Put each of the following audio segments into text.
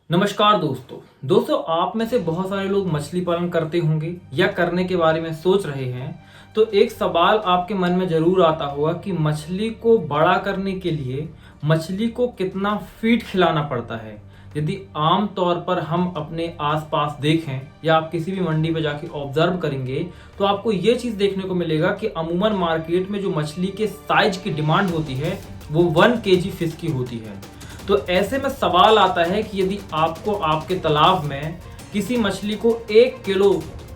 नमस्कार दोस्तों आप में से बहुत सारे लोग मछली पालन करते होंगे या करने के बारे में सोच रहे हैं। तो एक सवाल आपके मन में जरूर आता होगा कि मछली को बड़ा करने के लिए मछली को कितना फीड खिलाना पड़ता है। यदि आम तौर पर हम अपने आसपास देखें या आप किसी भी मंडी पे जाके ऑब्जर्व करेंगे तो आपको ये चीज देखने को मिलेगा कि अमूमन मार्केट में जो मछली के साइज की डिमांड होती है वो 1 केजी फिश की होती है। तो ऐसे में सवाल आता है कि यदि आपको आपके तालाब में किसी मछली को 1 किलो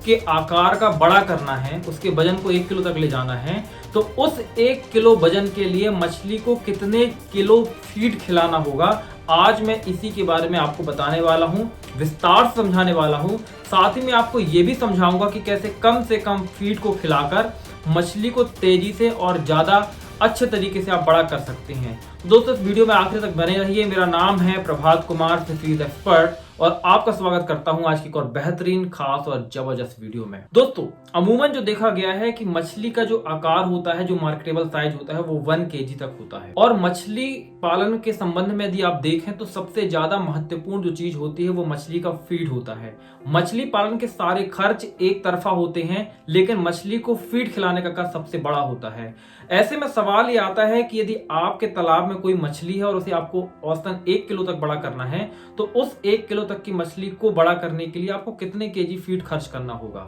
के आकार का बड़ा करना है, उसके वजन को 1 किलो तक ले जाना है, तो उस 1 किलो वजन के लिए मछली को कितने किलो फीड खिलाना होगा। आज मैं इसी के बारे में आपको बताने वाला हूं, विस्तार से समझाने वाला हूं। साथ ही में आपको ये भी समझाऊंगा कि कैसे कम से कम फीड को खिलाकर मछली को तेजी से और ज्यादा अच्छे तरीके से आप बड़ा कर सकते हैं। दोस्तों इस वीडियो में आखिर तक बने रहिए। मेरा नाम है प्रभात कुमार, फिशरीज एक्सपर्ट, और आपका स्वागत करता हूं आज की एक और बेहतरीन, खास और जबरदस्त वीडियो में। दोस्तों अमूमन जो देखा गया है कि मछली का जो आकार होता है, जो मार्केटेबल साइज होता है, वो 1 केजी तक होता है। और मछली पालन के संबंध में यदि आप देखें तो सबसे ज्यादा महत्वपूर्ण जो चीज होती है वो मछली का फीड होता है। मछली पालन के सारे खर्च एक तरफा होते हैं, लेकिन मछली को फीड खिलाने का खर्च सबसे बड़ा होता है। ऐसे में सवाल ये आता है कि यदि आपके तालाब में कोई मछली है और उसे आपको औसतन 1 किलो तक बड़ा करना है, तो उस 1 किलो तक की मछली को बड़ा करने के लिए आपको कितने केजी फीड खर्च करना होगा।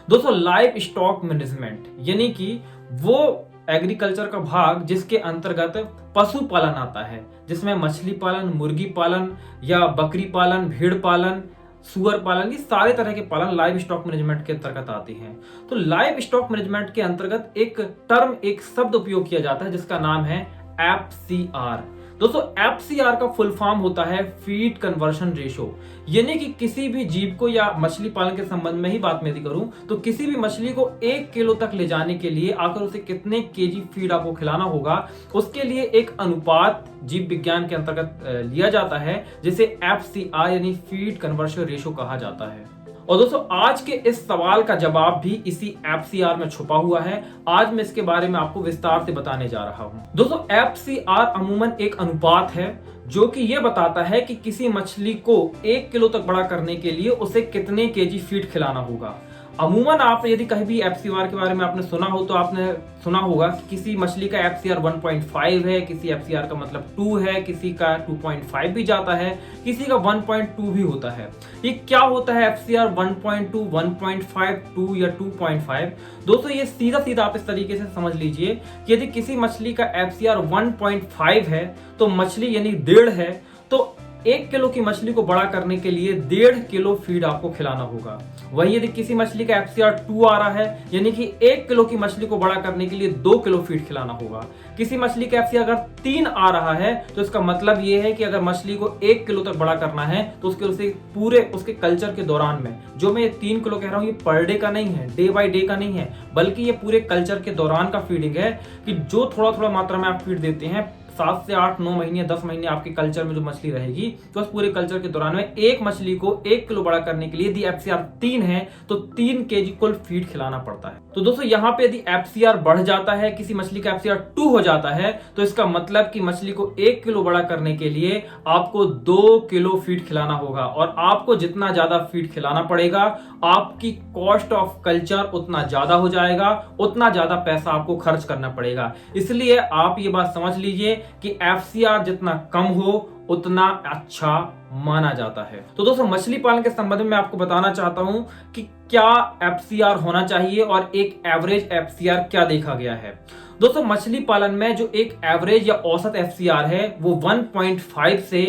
दोस्तों लाइव स्टॉक मैनेजमेंट यानी कि वो एग्रीकल्चर का भाग जिसके अंतर्गत पशुपालन आता है, जिसमें मछली पालन, मुर्गी पालन या बकरी पालन, भेड़ पालन, सुअर पालन, ये सारे तरह के पालन लाइव स्टॉक मैनेजमेंट के अंतर्गत आते हैं। तो लाइव स्टॉक मैनेजमेंट के अंतर्गत एक शब्द उपयोग किया जाता है जिसका नाम है एफसीआर। दोस्तों एफसीआर का फुल फॉर्म होता है फीड कन्वर्शन रेशो, यानी कि किसी भी जीव को, या मछली पालन के संबंध में ही बात मैं करूं तो किसी भी मछली को 1 किलो तक ले जाने के लिए आकर उसे कितने केजी फीड आपको खिलाना होगा, उसके लिए एक अनुपात जीव विज्ञान के अंतर्गत लिया जाता है जिसे एफसीआर यानी फीड कन्वर्शन रेशो कहा जाता है। और दोस्तों आज के इस सवाल का जवाब भी इसी एफसीआर में छुपा हुआ है। आज मैं इसके बारे में आपको विस्तार से बताने जा रहा हूं। दोस्तों एफसीआर अमूमन एक अनुपात है जो कि यह बताता है कि किसी मछली को 1 किलो तक बड़ा करने के लिए उसे कितने केजी फीड खिलाना होगा। अमूमन आप यदि कहीं भी एफसीआर के बारे में आपने सुना हो तो आपने सुना होगा कि किसी मछली का एफसीआर 1.5 है, किसी एफसीआर का मतलब 2 है, किसी का 2.5 भी जाता है, किसी का 1.2 भी होता है। ये क्या होता है एफसीआर 1.2, 1.5, 2 या 2.5? दोस्तों ये सीधा आप इस तरीके से समझ लीजिए कि यदि किसी मछली का एफसीआर 1.5 है तो मछली यानी 1.5 है, तो 1 किलो की मछली को बड़ा करने के लिए 1.5 किलो फीड आपको खिलाना होगा। वहीं यदि किसी मछली का एफसीआर 2 आ रहा है, यानी कि 1 किलो की मछली को बड़ा करने के लिए 2 किलो फीड खिलाना होगा। किसी मछली का एफसीआर अगर 3 आ रहा है तो इसका मतलब यह है कि अगर मछली को 1 किलो तक बड़ा करना है तो उसके कल्चर के दौरान में, जो मैं 3 किलो कह रहा हूँ, ये पर डे का नहीं है, डे बाय डे का नहीं है, बल्कि ये पूरे कल्चर के दौरान का फीडिंग है कि जो थोड़ा मात्रा में आप फीड देते हैं 7 से 8, 9 महीने, 10 महीने आपके कल्चर में जो मछली रहेगी, तो उस पूरे कल्चर के दौरान में एक मछली को 1 किलो बड़ा करने के लिए यदि एफसीआर 3 है तो 3 केजी कुल फीड खिलाना पड़ता है। तो दोस्तों यहाँ पे यदि एफसीआर बढ़ जाता है, किसी मछली का एफसीआर 2 हो जाता है, तो इसका मतलब कि मछली को 1 किलो बड़ा करने के लिए आपको 2 किलो फीड खिलाना होगा। और आपको जितना ज्यादा फीड खिलाना पड़ेगा, आपकी कॉस्ट ऑफ कल्चर उतना ज्यादा हो जाएगा, उतना ज्यादा पैसा आपको खर्च करना पड़ेगा। इसलिए आप ये बात समझ लीजिए कि एफसीआर जितना कम हो उतना अच्छा माना जाता है। तो दोस्तों मछली पालन के संबंध में आपको बताना चाहता हूं कि क्या एफसीआर होना चाहिए और एक एवरेज एफसीआर क्या देखा गया है। दोस्तों मछली पालन में जो एक एवरेज या औसत एफसीआर है वो 1.5 से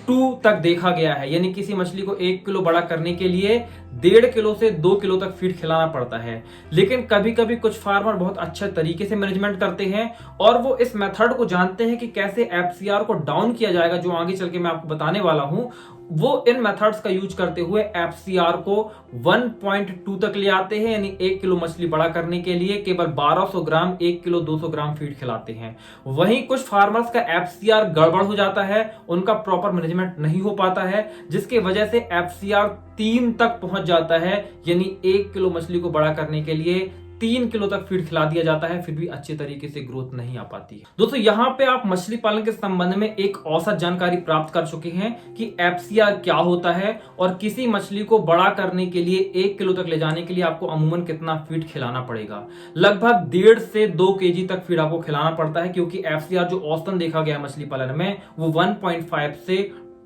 2 तक देखा गया है, यानी किसी मछली को 1 किलो बड़ा करने के लिए 1.5 किलो से 2 किलो तक फीड खिलाना पड़ता है। लेकिन कभी कभी कुछ फार्मर बहुत अच्छे तरीके से मैनेजमेंट करते हैं और वो इस मेथड को जानते हैं कि कैसे एफसीआर को डाउन किया जाएगा, जो आगे चल के मैं आपको बताने वाला हूं। वो इन मेथड्स का यूज करते हुए एफसीआर को 1.2 तक ले आते हैं, यानी 1 किलो मछली बड़ा करने के लिए केवल 1200 ग्राम, 1 किलो 200 ग्राम फीड खिलाते हैं। वहीं कुछ फार्मर्स का एफसीआर गड़बड़ हो जाता है, उनका प्रॉपर मैनेजमेंट नहीं हो पाता है, जिसकी वजह से एफसीआर 3 तक पहुंच जाता है, यानी 1 किलो मछली को बड़ा करने के लिए 3 किलो तक फीड खिला दिया जाता है, फिर भी अच्छे तरीके से ग्रोथ नहीं आ पाती है। दोस्तों यहाँ पे आप मछली पालन के संबंध में एक औसत जानकारी प्राप्त कर चुके हैं कि FCR क्या होता है और किसी मछली को बड़ा करने के लिए 1 किलो तक ले जाने के लिए आपको अमूमन कितना फीड खिलाना पड़ेगा। लगभग 1.5 से 2 केजी तक फीड आपको खिलाना पड़ता है, क्योंकि FCR जो औसतन देखा गया मछली पालन में वो 1.5 से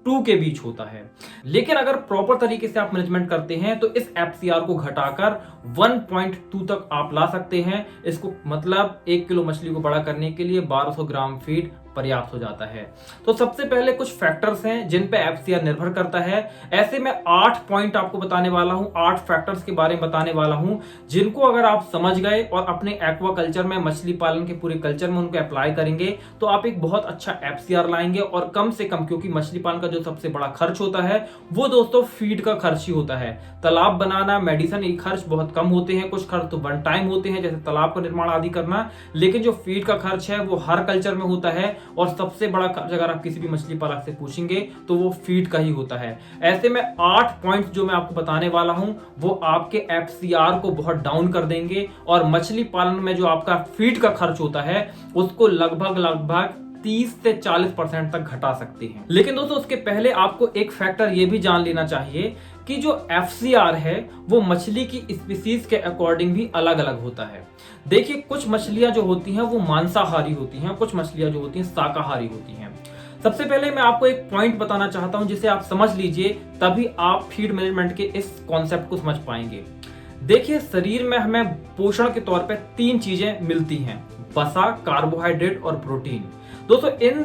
2 के बीच होता है। लेकिन अगर प्रॉपर तरीके से आप मैनेजमेंट करते हैं तो इस FCR को घटाकर 1.2 तक आप ला सकते हैं। इसको मतलब 1 किलो मछली को बड़ा करने के लिए 1200 ग्राम फीड पर्याप्त हो जाता है। तो सबसे पहले कुछ फैक्टर्स हैं जिन पे FCR निर्भर करता है। ऐसे में 8 पॉइंट आपको बताने वाला हूं, 8 फैक्टर्स के बारे में बताने वाला हूं, जिनको अगर आप समझ गए और अपने एक्वाकल्चर में, मछली पालन के पूरे कल्चर में उनको अप्लाई करेंगे तो आप एक बहुत अच्छा FCR लाएंगे। और कम से कम, क्योंकि मछली पालन का जो सबसे बड़ा खर्च होता है वो दोस्तों फीड का खर्च ही होता है। तालाब बनाना, मेडिसिन, ये खर्च बहुत कम होते हैं, कुछ खर्च तो वन टाइम होते हैं जैसे तालाब का निर्माण आदि करना, लेकिन जो फीड का खर्च है वो हर कल्चर में होता है। और सबसे बड़ा खर्च अगर आप किसी भी मछली पालक से पूछेंगे तो वो फीड का ही होता है। ऐसे में 8 पॉइंट्स जो मैं आपको बताने वाला हूं वो आपके FCR को बहुत डाउन कर देंगे और मछली पालन में जो आपका फीड का खर्च होता है उसको लगभग 30 से 40% तक घटा सकते हैं। लेकिन दोस्तों उसके पहले आपको एक फैक्टर ये भी जान लेना चाहिए कि जो FCR है वो मछली की स्पीसीज के अकॉर्डिंग भी अलग अलग होता है। देखिए, कुछ मछलियां जो होती हैं वो मांसाहारी होती हैं, कुछ मछलियां जो होती हैं शाकाहारी होती हैं। सबसे पहले मैं आपको एक पॉइंट बताना चाहता हूं जिसे आप समझ लीजिए, तभी आप फीड मैनेजमेंट के इस कॉन्सेप्ट को समझ पाएंगे। देखिए, शरीर में हमें पोषण के तौर पे 3 चीजें मिलती हैं, वसा, कार्बोहाइड्रेट और प्रोटीन। दोस्तों इन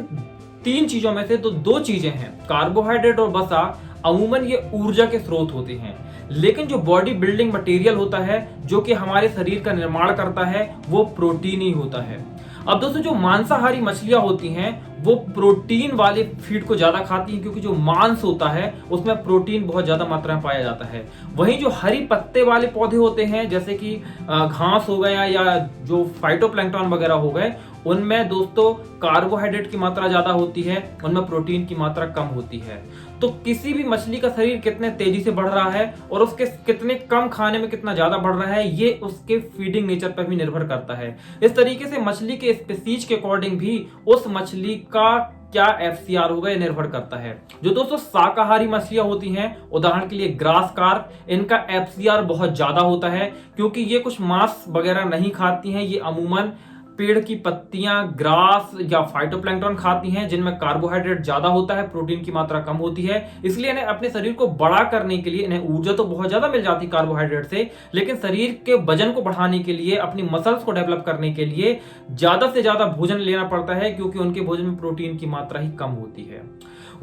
3 चीजों में से तो 2 चीजें हैं, कार्बोहाइड्रेट और वसा, अमूमन ये ऊर्जा के स्रोत होते हैं। लेकिन जो बॉडी बिल्डिंग मटेरियल होता है जो कि हमारे शरीर का निर्माण करता है वो प्रोटीन ही होता है। अब दोस्तों जो मांसाहारी मछलियां होती हैं वो प्रोटीन वाले फीड को ज्यादा खाती हैं, क्योंकि जो मांस होता है उसमें प्रोटीन बहुत ज्यादा मात्रा में पाया जाता है। वहीं जो हरी पत्ते वाले पौधे होते हैं जैसे कि घास हो गया या जो फाइटोप्लैंक्टन वगैरह हो गए, उनमें दोस्तों कार्बोहाइड्रेट की मात्रा ज्यादा होती है, उनमें प्रोटीन की मात्रा कम होती है। तो किसी भी मछली का शरीर कितने तेजी से बढ़ रहा है और उसके कितने कम खाने में कितना ज्यादा बढ़ रहा है, ये उसके फीडिंग नेचर पर भी निर्भर करता है। इस तरीके से मछली के स्पीसीज के अकॉर्डिंग भी उस मछली का क्या FCR होगा ये निर्भर करता है। जो दोस्तों शाकाहारी मछलियां होती हैं, उदाहरण के लिए ग्रास कार्प, इनका FCR बहुत ज्यादा होता है क्योंकि ये कुछ मांस वगैरह नहीं खाती हैं, ये अमूमन पेड़ की पत्तियां, ग्रास या फाइटोप्लैंक्टन खाती हैं जिनमें कार्बोहाइड्रेट ज्यादा होता है, प्रोटीन की मात्रा कम होती है। इसलिए इन्हें अपने शरीर को बड़ा करने के लिए, इन्हें ऊर्जा तो बहुत ज्यादा मिल जाती है कार्बोहाइड्रेट से, लेकिन शरीर के वजन को बढ़ाने के लिए, अपनी मसल्स को डेवलप करने के लिए ज्यादा से ज्यादा भोजन लेना पड़ता है, क्योंकि उनके भोजन में प्रोटीन की मात्रा ही कम होती है।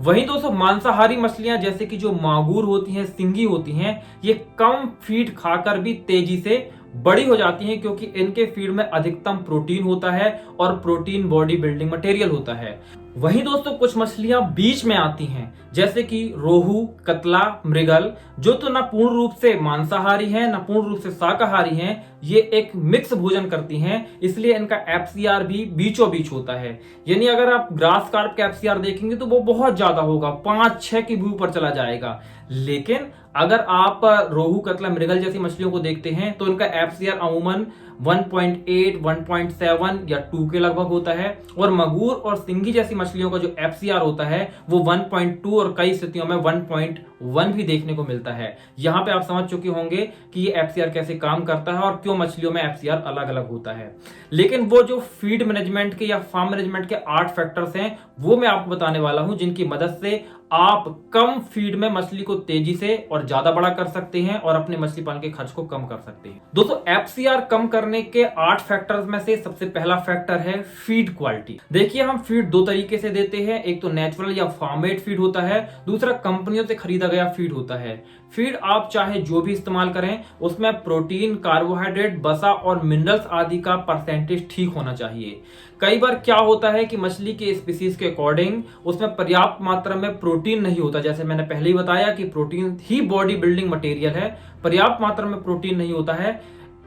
वहीं दोस्तों मांसाहारी मछलियां जैसे कि जो मांगूर होती हैं, सिंगी होती हैं, ये कम फीड खाकर भी तेजी से बड़ी हो जाती हैं, क्योंकि इनके फीड में अधिकतम प्रोटीन होता है और प्रोटीन बॉडी बिल्डिंग मटेरियल होता है। वहीं दोस्तों कुछ मछलियां बीच में आती हैं जैसे कि रोहू, कतला, मृगल, जो तो न पूर्ण रूप से मांसाहारी हैं न पूर्ण रूप से शाकाहारी हैं, ये एक मिक्स भोजन करती हैं, इसलिए इनका FCR भी बीचों बीच होता है। यानी अगर आप ग्रास कार्प का FCR देखेंगे तो वो बहुत ज्यादा होगा, 5-6 की व्यू पर चला जाएगा। लेकिन अगर आप रोहू, कतला, मृगल जैसी मछलियों को देखते हैं तो इनका FCR अमूमन 1.8, 1.7 या 2 के लगभग होता है। और मगूर और सिंगी जैसी मछलियों का जो FCR होता है वो 1.2 और कई स्थितियों में 1.1 भी देखने को मिलता है। यहाँ पे आप समझ चुके होंगे कि ये FCR कैसे काम करता है और क्यों मछलियों में FCR अलग अलग होता है। लेकिन वो जो फीड मैनेजमेंट के या फार्म मैनेजमेंट के 8 फैक्टर्स हैं वो मैं आपको बताने वाला हूं, जिनकी मदद से आप कम फीड में मछली को तेजी से और ज्यादा बड़ा कर सकते हैं और अपने मछली पालन के खर्च को कम कर सकते हैं। दोस्तों FCR कम करने के 8 फैक्टर्स में से सबसे पहला फैक्टर है फीड क्वालिटी। देखिए, हम फीड 2 तरीके से देते हैं, एक तो नेचुरल या फार्म मेड फीड होता है, दूसरा कंपनियों से खरीदा गया फीड होता है। फीड आप चाहे जो भी इस्तेमाल करें उसमें प्रोटीन, कार्बोहाइड्रेट, वसा और मिनरल्स आदि का परसेंटेज ठीक होना चाहिए। कई बार क्या होता है कि मछली के स्पीसीज के अकॉर्डिंग उसमें पर्याप्त मात्रा में प्रोटीन नहीं होता, जैसे मैंने पहले ही बताया कि प्रोटीन ही बॉडी बिल्डिंग मटेरियल है, पर्याप्त मात्रा में प्रोटीन नहीं होता है।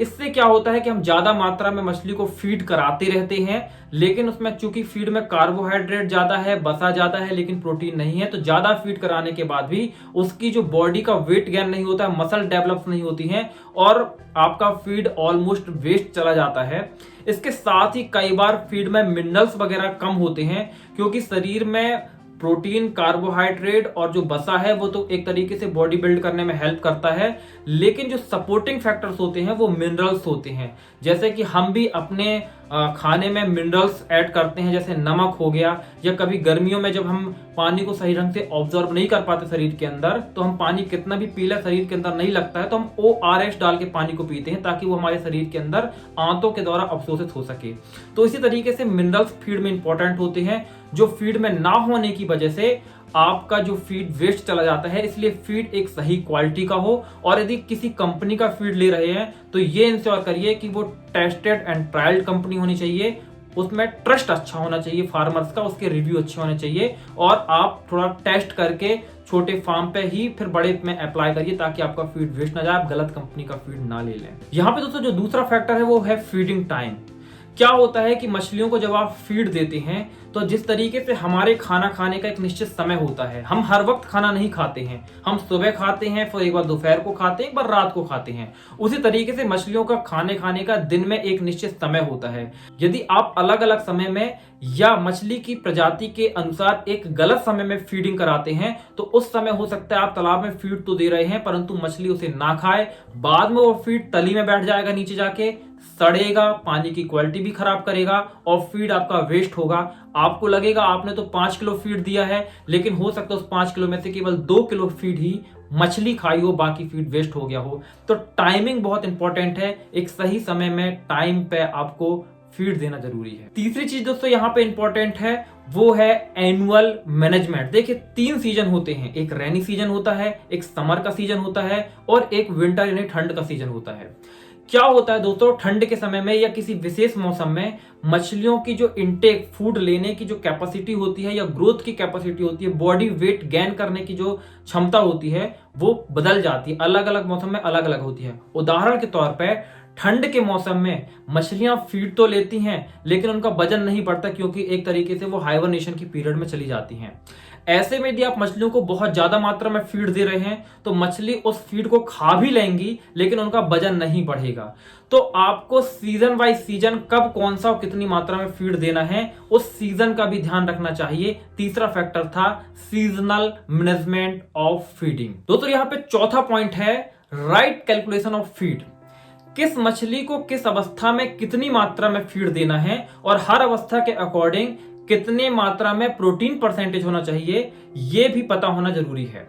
इससे क्या होता है कि हम ज्यादा मात्रा में मछली को फीड कराते रहते हैं, लेकिन उसमें चूंकि फीड में कार्बोहाइड्रेट ज्यादा है, वसा ज्यादा है, लेकिन प्रोटीन नहीं है, तो ज्यादा फीड कराने के बाद भी उसकी जो बॉडी का वेट गेन नहीं होता है, मसल डेवलप नहीं होती है और आपका फीड ऑलमोस्ट वेस्ट चला जाता है। इसके साथ ही कई बार फीड में मिनरल्स वगैरह कम होते हैं, क्योंकि शरीर में प्रोटीन, कार्बोहाइड्रेट और जो वसा है वो तो एक तरीके से बॉडी बिल्ड करने में हेल्प करता है, लेकिन जो सपोर्टिंग फैक्टर्स होते हैं वो मिनरल्स होते हैं। जैसे कि हम भी अपने खाने में मिनरल्स ऐड करते हैं, जैसे नमक हो गया, या कभी गर्मियों में जब हम पानी को सही ढंग से ऑब्जॉर्ब नहीं कर पाते शरीर के अंदर, तो हम पानी कितना भी पी लें शरीर के अंदर नहीं लगता है, तो हम ORS डाल के पानी को पीते हैं ताकि वो हमारे शरीर के अंदर आंतों के द्वारा अवशोषित हो सके। तो इसी तरीके से मिनरल्स फीड में इंपॉर्टेंट होते हैं, जो फीड में ना होने की वजह से आपका जो फीड वेस्ट चला जाता है। इसलिए फीड एक सही क्वालिटी का हो, और यदि किसी कंपनी का फीड ले रहे हैं तो ये इंश्योर करिए कि वो टेस्टेड एंड ट्रायल्ड कंपनी होनी चाहिए, उसमें ट्रस्ट अच्छा होना चाहिए फार्मर्स का, उसके रिव्यू अच्छे होने चाहिए, और आप थोड़ा टेस्ट करके छोटे फार्म पे ही फिर बड़े में अप्लाई करिए ताकि आपका फीड वेस्ट ना जाए, आप गलत कंपनी का फीड ना ले लें। यहाँ पे दोस्तों जो दूसरा फैक्टर है वो है फीडिंग टाइम। क्या होता है कि मछलियों को जब आप फीड देते हैं तो जिस तरीके से हमारे खाना खाने का एक निश्चित समय होता है, हम हर वक्त खाना नहीं खाते हैं, हम सुबह खाते हैं, फिर एक बार दोपहर को खाते हैं, एक बार रात को खाते हैं। उसी तरीके से मछलियों का खाने का दिन में एक निश्चित समय होता है। यदि आप अलग अलग समय में या मछली की प्रजाति के अनुसार एक गलत समय में फीडिंग कराते हैं, तो उस समय हो सकता है आप तालाब में फीड तो दे रहे हैं परंतु मछली उसे ना खाए, बाद में वो फीड तली में बैठ जाएगा, नीचे जाके सड़ेगा, पानी की क्वालिटी भी खराब करेगा और फीड आपका वेस्ट होगा। आपको लगेगा आपने तो 5 किलो फीड दिया है, लेकिन हो सकता है उस 5 किलो में से केवल 2 किलो फीड ही मछली खाई हो, बाकी फीड वेस्ट हो गया हो। तो टाइमिंग बहुत इंपॉर्टेंट है, एक सही समय में टाइम पे आपको फीड देना जरूरी है। तीसरी चीज दोस्तों यहाँ पे इंपॉर्टेंट है वो है एनुअल मैनेजमेंट। देखिए 3 सीजन होते हैं, एक रेनी सीजन होता है, एक समर का सीजन होता है और एक विंटर यानी ठंड का सीजन होता है। क्या होता है दोस्तों, ठंड के समय में या किसी विशेष मौसम में मछलियों की जो इनटेक, फूड लेने की जो कैपेसिटी होती है या ग्रोथ की कैपेसिटी होती है, बॉडी वेट गेन करने की जो क्षमता होती है वो बदल जाती है, अलग अलग मौसम में अलग अलग होती है। उदाहरण के तौर पर ठंड के मौसम में मछलियां फीड तो लेती हैं लेकिन उनका वजन नहीं बढ़ता, क्योंकि एक तरीके से वो हाइबरनेशन की पीरियड में चली जाती हैं। ऐसे में यदि आप मछलियों को बहुत ज्यादा मात्रा में फीड दे रहे हैं तो मछली उस फीड को खा भी लेंगी लेकिन उनका वजन नहीं बढ़ेगा। तो आपको सीजन वाइज सीजन कब कौन सा और कितनी मात्रा में फीड देना है उस सीजन का भी ध्यान रखना चाहिए। तीसरा फैक्टर था सीजनल मैनेजमेंट ऑफ फीडिंग। दोस्तों यहाँ पे चौथा पॉइंट है राइट कैलकुलेशन ऑफ फीड। किस मछली को किस अवस्था में कितनी मात्रा में फीड देना है और हर अवस्था के अकॉर्डिंग कितने मात्रा में प्रोटीन परसेंटेज होना चाहिए, यह भी पता होना जरूरी है।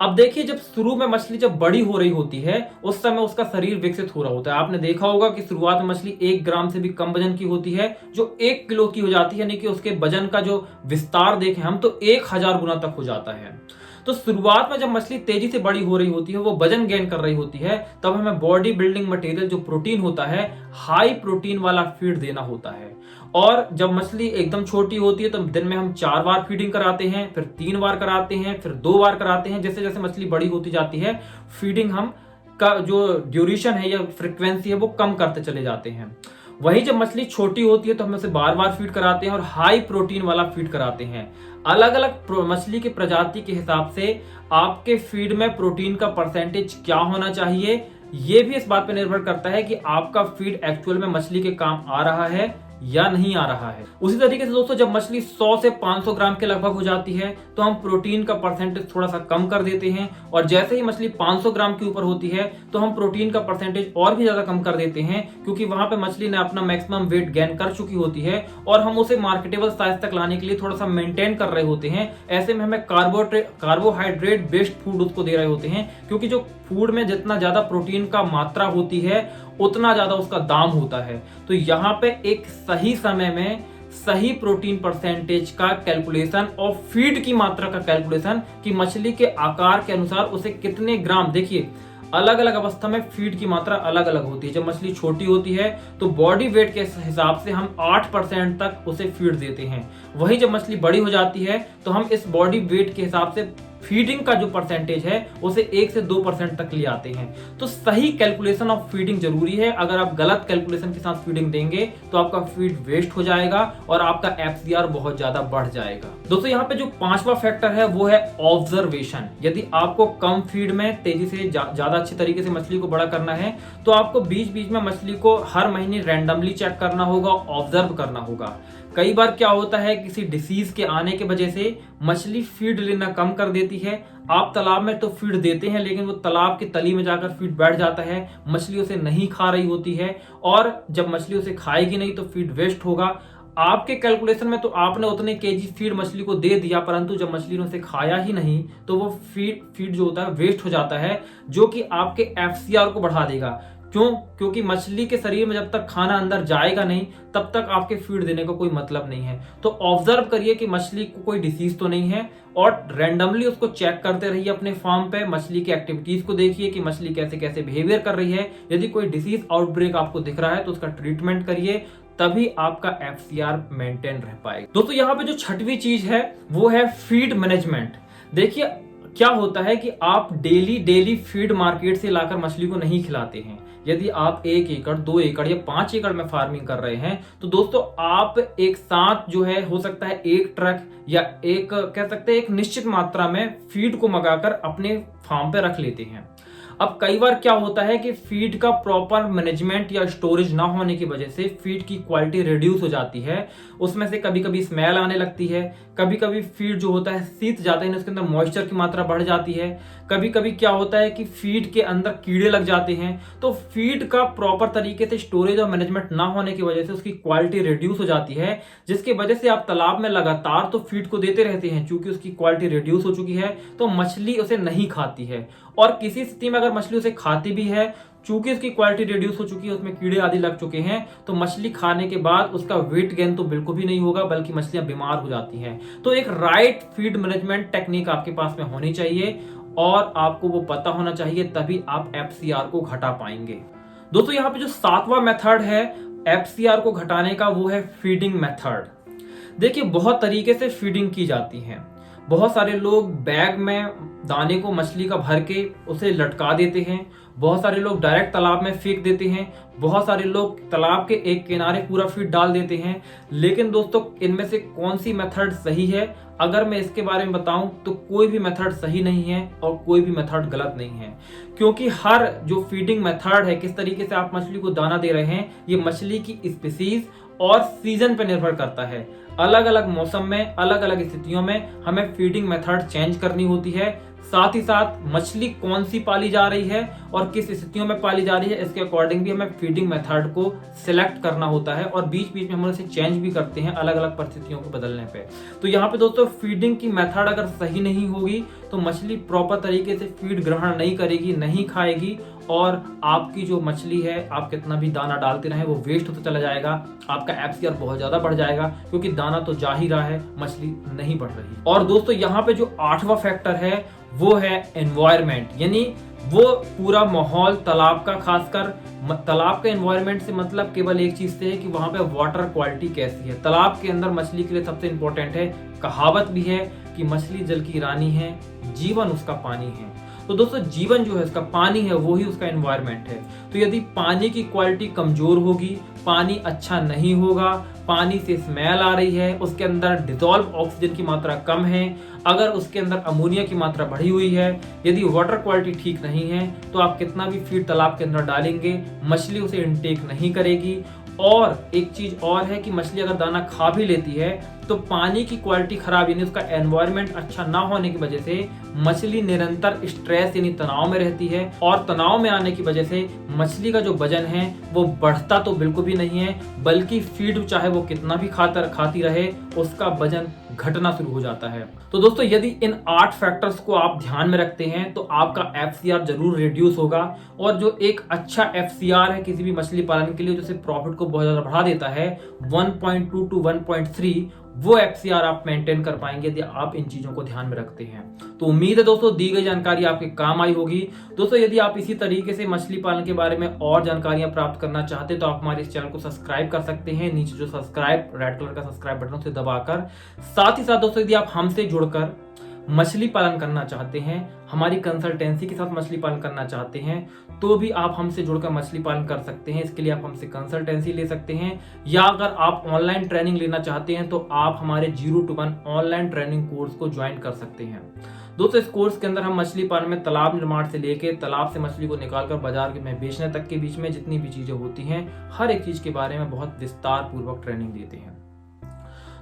अब देखिए जब शुरू में मछली जब बड़ी हो रही होती है उस समय उसका शरीर विकसित हो रहा होता है। आपने देखा होगा कि शुरुआत में मछली 1 ग्राम से भी कम वजन की होती है जो 1 किलो की हो जाती है, यानी कि उसके वजन का जो विस्तार देखें हम तो 1000 गुना तक हो जाता है। तो शुरुआत में जब मछली तेजी से बड़ी हो रही होती है, वो वजन गेन कर रही होती है, तब हमें बॉडी बिल्डिंग मटेरियल जो प्रोटीन होता है हाई प्रोटीन वाला फीड देना होता है। और जब मछली एकदम छोटी होती है तो दिन में हम 4 बार फीडिंग कराते हैं, फिर 3 बार कराते हैं, फिर 2 बार कराते हैं। जैसे जैसे मछली बड़ी होती जाती है फीडिंग हम का जो ड्यूरेशन है या फ्रिक्वेंसी है वो कम करते चले जाते हैं। वहीं जब मछली छोटी होती है तो हम उसे बार बार फीड कराते हैं और हाई प्रोटीन वाला फीड कराते हैं। अलग अलग मछली की प्रजाति के हिसाब से आपके फीड में प्रोटीन का परसेंटेज क्या होना चाहिए, यह भी इस बात पर निर्भर करता है कि आपका फीड एक्चुअल में मछली के काम आ रहा है या नहीं आ रहा है। उसी तरीके से दोस्तों जब मछली 100 से 500 ग्राम के लगभग हो जाती है तो हम प्रोटीन का परसेंटेज थोड़ा सा कम कर देते हैं, और जैसे ही मछली 500 ग्राम के ऊपर होती है तो हम प्रोटीन का परसेंटेज और भी ज्यादा कम कर देते हैं, क्योंकि वहां पे मछली ने अपना मैक्सिमम वेट गेन कर चुकी होती है और हम उसे मार्केटेबल साइज तक लाने के लिए थोड़ा सा मेंटेन कर रहे होते हैं। ऐसे में हमें कार्बोहाइड्रेट बेस्ड फूड उसको दे रहे होते हैं, क्योंकि जो फूड में जितना ज्यादा प्रोटीन का मात्रा होती है उतना ज्यादा उसका दाम होता है। तो यहाँ पे एक सही समय में सही प्रोटीन परसेंटेज का कैलकुलेशन और फीड की मात्रा का कैलकुलेशन कि मछली के आकार के अनुसार उसे कितने ग्राम, देखिए अलग अलग अवस्था में फीड की मात्रा अलग अलग होती है। जब मछली छोटी होती है तो बॉडी वेट के हिसाब से हम 8% तक उसे फीड देते हैं। वही जब मछली बड़ी हो जाती है तो हम इस बॉडी वेट के हिसाब से फीडिंग का जो परसेंटेज है उसे 1 से 2% तक ले आते हैं। तो सही कैलकुलेशन ऑफ फीडिंग जरूरी है। अगर आप गलत कैलकुलेशन के साथ फीडिंग देंगे तो आपका फीड वेस्ट हो जाएगा और आपका एफसीआर बहुत ज्यादा बढ़ जाएगा। दोस्तों यहाँ पे जो 5वां फैक्टर है वो है ऑब्जर्वेशन। यदि आपको कम फीड में तेजी से ज्यादा अच्छी तरीके से मछली को बड़ा करना है तो आपको बीच बीच में मछली को हर महीने रैंडमली चेक करना होगा, ऑब्जर्व करना होगा। कई बार क्या होता है, किसी डिसीज के आने की वजह से मछली फीड लेना कम कर देती है। आप तालाब में तो फीड देते हैं लेकिन वो तालाब की तली में जाकर फीड बैठ जाता है, मछली उसे नहीं खा रही होती है और जब मछली उसे खाएगी नहीं तो फीड वेस्ट होगा। आपके कैलकुलेशन में तो आपने उतने केजी फीड मछली को दे दिया, परंतु जब मछली ने उसे खाया ही नहीं तो वो फीड जो होता है वेस्ट हो जाता है, जो कि आपके एफसीआर को बढ़ा देगा। क्यों? क्योंकि मछली के शरीर में जब तक खाना अंदर जाएगा नहीं तब तक आपके फीड देने का कोई मतलब नहीं है। तो ऑब्जर्व करिए कि मछली को कोई डिसीज तो नहीं है और रैंडमली उसको चेक करते रहिए अपने फार्म पे। मछली की एक्टिविटीज को देखिए कि मछली कैसे कैसे बिहेवियर कर रही है। यदि कोई डिसीज आउटब्रेक आपको दिख रहा है तो उसका ट्रीटमेंट करिए, तभी आपका एफसीआर मेंटेन रह पाएगा। दोस्तों यहाँ पे जो 6वीं चीज है वो है फीड मैनेजमेंट। देखिए क्या होता है कि आप डेली फीड मार्केट से लाकर मछली को नहीं खिलाते हैं। यदि आप 1 एकड़ 2 एकड़ या 5 एकड़ में फार्मिंग कर रहे हैं तो दोस्तों आप एक साथ जो है हो सकता है 1 ट्रक या एक कह सकते हैं एक निश्चित मात्रा में फीड को मंगाकर अपने फार्म पे रख लेते हैं। अब कई बार क्या होता है कि फीड का प्रॉपर मैनेजमेंट या स्टोरेज ना होने की वजह से फीड की क्वालिटी रिड्यूस हो जाती है। उसमें से कभी कभी स्मेल आने लगती है, कभी कभी फीड जो होता है सीत जाता है, उसके अंदर मॉइस्चर की मात्रा बढ़ जाती है। कभी कभी क्या होता है कि फीड के अंदर कीड़े लग जाते हैं। तो फीड का प्रॉपर तरीके से स्टोरेज और मैनेजमेंट ना होने की वजह से उसकी क्वालिटी रिड्यूस हो जाती है, जिसकी वजह से आप तालाब में लगातार तो फीड को देते रहते हैं। चूंकि उसकी क्वालिटी रिड्यूस हो चुकी है तो मछली उसे नहीं खाती है, और किसी स्थिति में अगर मछली उसे खाती भी है, चूंकि उसकी क्वालिटी रिड्यूस हो चुकी है, उसमें कीड़े आदि लग चुके हैं, तो मछली खाने के बाद उसका वेट गेन तो बिल्कुल भी नहीं होगा, बल्कि मछलियां बीमार हो जाती हैं। तो एक राइट फीड मैनेजमेंट टेक्निक आपके पास में होनी चाहिए और आपको वो पता होना चाहिए, तभी आप एफसीआर को घटा पाएंगे। दोस्तों यहाँ पे जो 7वां मेथड है एफसीआर को घटाने का वो है फीडिंग मेथड। देखिए बहुत तरीके से फीडिंग की जाती है। बहुत सारे लोग बैग में दाने को मछली का भर के उसे लटका देते हैं, बहुत सारे लोग डायरेक्ट तालाब में फेंक देते हैं, बहुत सारे लोग तालाब के एक किनारे पूरा फीड डाल देते हैं। लेकिन दोस्तों इनमें से कौन सी मेथड सही है, अगर मैं इसके बारे में बताऊं तो कोई भी मेथड सही नहीं है और कोई भी मेथड गलत नहीं है। क्योंकि हर जो फीडिंग मेथड है, किस तरीके से आप मछली को दाना दे रहे हैं, ये मछली की स्पीसीज और सीजन पर निर्भर करता है। अलग अलग मौसम में अलग अलग स्थितियों में हमें फीडिंग मेथड चेंज करनी होती है। साथ ही साथ मछली कौन सी पाली जा रही है और किस स्थितियों में पाली जा रही है, इसके अकॉर्डिंग भी हमें फीडिंग मेथड को सिलेक्ट करना होता है और बीच बीच में हम इसे चेंज भी करते हैं अलग अलग परिस्थितियों को बदलने पे। तो यहाँ पे दोस्तों फीडिंग की मेथड अगर सही नहीं होगी तो मछली प्रॉपर तरीके से फीड ग्रहण नहीं करेगी, नहीं खाएगी, और आपकी जो मछली है आप कितना भी दाना डालते रहे वो वेस्ट होता चला जाएगा। आपका एफसीआर बहुत ज्यादा बढ़ जाएगा क्योंकि दाना तो जा ही रहा है, मछली नहीं बढ़ रही। और दोस्तों यहाँ पे जो 8वां फैक्टर है वो है एनवायरमेंट, यानी वो पूरा माहौल तालाब का, खासकर तालाब का एनवायरमेंट से मतलब केवल एक चीज से है कि वहां पे वाटर क्वालिटी कैसी है। तालाब के अंदर मछली के लिए सबसे इंपॉर्टेंट है, कहावत भी है कि मछली जल की रानी है, जीवन उसका पानी है। तो दोस्तों जीवन जो है उसका पानी है, वो ही उसका एनवायरमेंट है। तो यदि पानी की क्वालिटी कमजोर होगी, पानी अच्छा नहीं होगा, पानी से स्मेल आ रही है, उसके अंदर डिजॉल्व ऑक्सीजन की मात्रा कम है, अगर उसके अंदर अमोनिया की मात्रा बढ़ी हुई है, यदि वाटर क्वालिटी ठीक नहीं है, तो आप कितना भी फीड तालाब के अंदर डालेंगे मछली उसे इनटेक नहीं करेगी। और एक चीज और है कि मछली अगर दाना खा भी लेती है तो पानी की क्वालिटी खराब यानी उसका एनवायरनमेंट अच्छा ना होने की वजह से मछली निरंतर स्ट्रेस यानी तनाव में रहती है, और तनाव में आने की वजह से मछली का जो वजन है वो बढ़ता तो बिल्कुल भी नहीं है, बल्कि फीड चाहे वो कितना भी खाती रहे उसका वजन घटना शुरू हो जाता है। तो दोस्तों यदि इन 8 फैक्टर्स को आप ध्यान में रखते हैं तो आपका एफसीआर जरूर रिड्यूस होगा, और जो एक अच्छा एफसीआर है किसी भी मछली पालन के लिए जो प्रॉफिट को बहुत ज्यादा बढ़ा देता है 1.2 to 1.3, वो एफसीआर आप मेंटेन कर पाएंगे यदि आप इन चीजों को ध्यान में रखते हैं। तो उम्मीद है दोस्तों दी गई जानकारी आपके काम आई होगी। दोस्तों यदि आप इसी तरीके से मछली पालन के बारे में और जानकारियां प्राप्त करना चाहते हैं तो आप हमारे इस चैनल को सब्सक्राइब कर सकते हैं, नीचे जो सब्सक्राइब रेड कलर का सब्सक्राइब बटन से दबाकर। साथ ही साथ दोस्तों यदि आप हमसे जुड़कर मछली पालन करना चाहते हैं, हमारी कंसल्टेंसी के साथ मछली पालन करना चाहते हैं, तो भी आप हमसे जुड़कर मछली पालन कर सकते हैं। इसके लिए आप हमसे कंसल्टेंसी ले सकते हैं, या अगर आप ऑनलाइन ट्रेनिंग लेना चाहते हैं तो आप हमारे 0 to 1 ऑनलाइन ट्रेनिंग कोर्स को ज्वाइन कर सकते हैं। दोस्तों, इस कोर्स के अंदर हम मछली पालन में तालाब निर्माण से लेके तालाब से मछली को निकालकर बाजार में बेचने तक के बीच में जितनी भी चीजें होती हैं, हर एक चीज के बारे में बहुत विस्तार पूर्वक ट्रेनिंग देते हैं।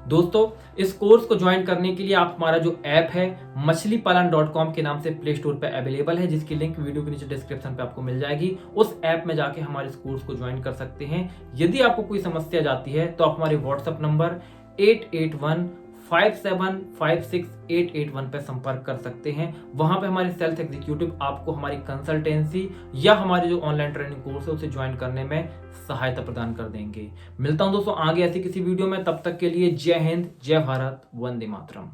दोस्तों, इस कोर्स को ज्वाइन करने के लिए आप हमारा जो ऐप है मछलीपालन.com के नाम से प्ले स्टोर पे अवेलेबल है, जिसकी लिंक वीडियो के नीचे डिस्क्रिप्शन पे आपको मिल जाएगी। उस ऐप में जाके हमारे इस कोर्स को ज्वाइन कर सकते हैं। यदि आपको कोई समस्या जाती है तो आप हमारे व्हाट्सएप नंबर 8815756881 पे संपर्क कर सकते हैं। वहां पे हमारे सेल्स एग्जीक्यूटिव आपको हमारी कंसल्टेंसी या हमारे जो ऑनलाइन ट्रेनिंग कोर्स है उसे ज्वाइन करने में सहायता प्रदान कर देंगे। मिलता हूं दोस्तों आगे ऐसी किसी वीडियो में, तब तक के लिए जय हिंद, जय भारत, वंदे मातरम।